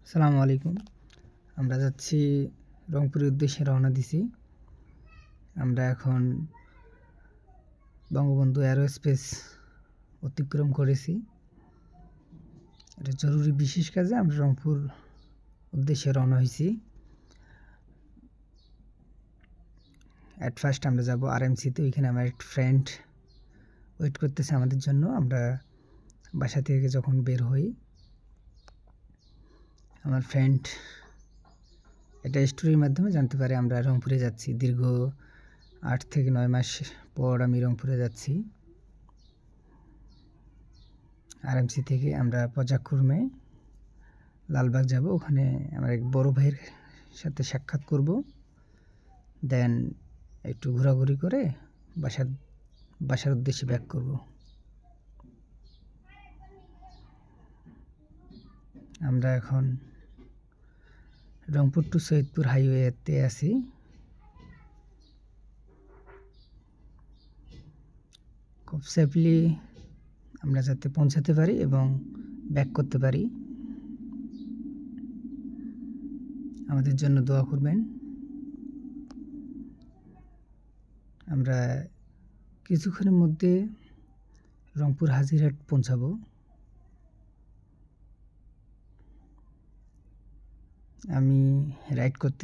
আসসালামু আলাইকুম। আমরা যাচ্ছি রংপুরের উদ্দেশ্যে রওনা দিছি। আমরা এখন বঙ্গবন্ধু এরোস্পেস অতিক্রম করেছি। এটা জরুরি বিশেষ কাজে আমরা রংপুর উদ্দেশ্যে রওনা হয়েছি। অ্যাট ফার্স্ট আমরা যাব আরএমসিতে। ওইখানে আমার একটা ফ্রেন্ড ওয়েট করতেছে আমাদের জন্য। আমরা বাসা থেকে যখন বের হই, আমার ফ্রেন্ড এটা স্টোরির মাধ্যমে জানতে পারে আমরা রংপুরে যাচ্ছি। দীর্ঘ 8 থেকে 9 মাস পর আমি রংপুরে যাচ্ছি। আরএমসি থেকে আমরা পর্যায়ক্রমে লালবাগ যাব। ওখানে আমার এক বড় ভাইয়ের সাথে সাক্ষাৎ করব। দেন একটু ঘোরাঘুরি করে বাসার উদ্দেশ্যে ব্যাক করব। আমরা এখন রংপুর টু সৈয়দপুর হাইওয়েতে আছি। খুব সেফলি আমরা যাতে পৌঁছাতে পারি এবং ব্যাক করতে পারি। আমাদের জন্য দোয়া করবেন। আমরা কিছুক্ষণের মধ্যে রংপুর হাজিরহাট পৌঁছাবো। আমি রাইড করতে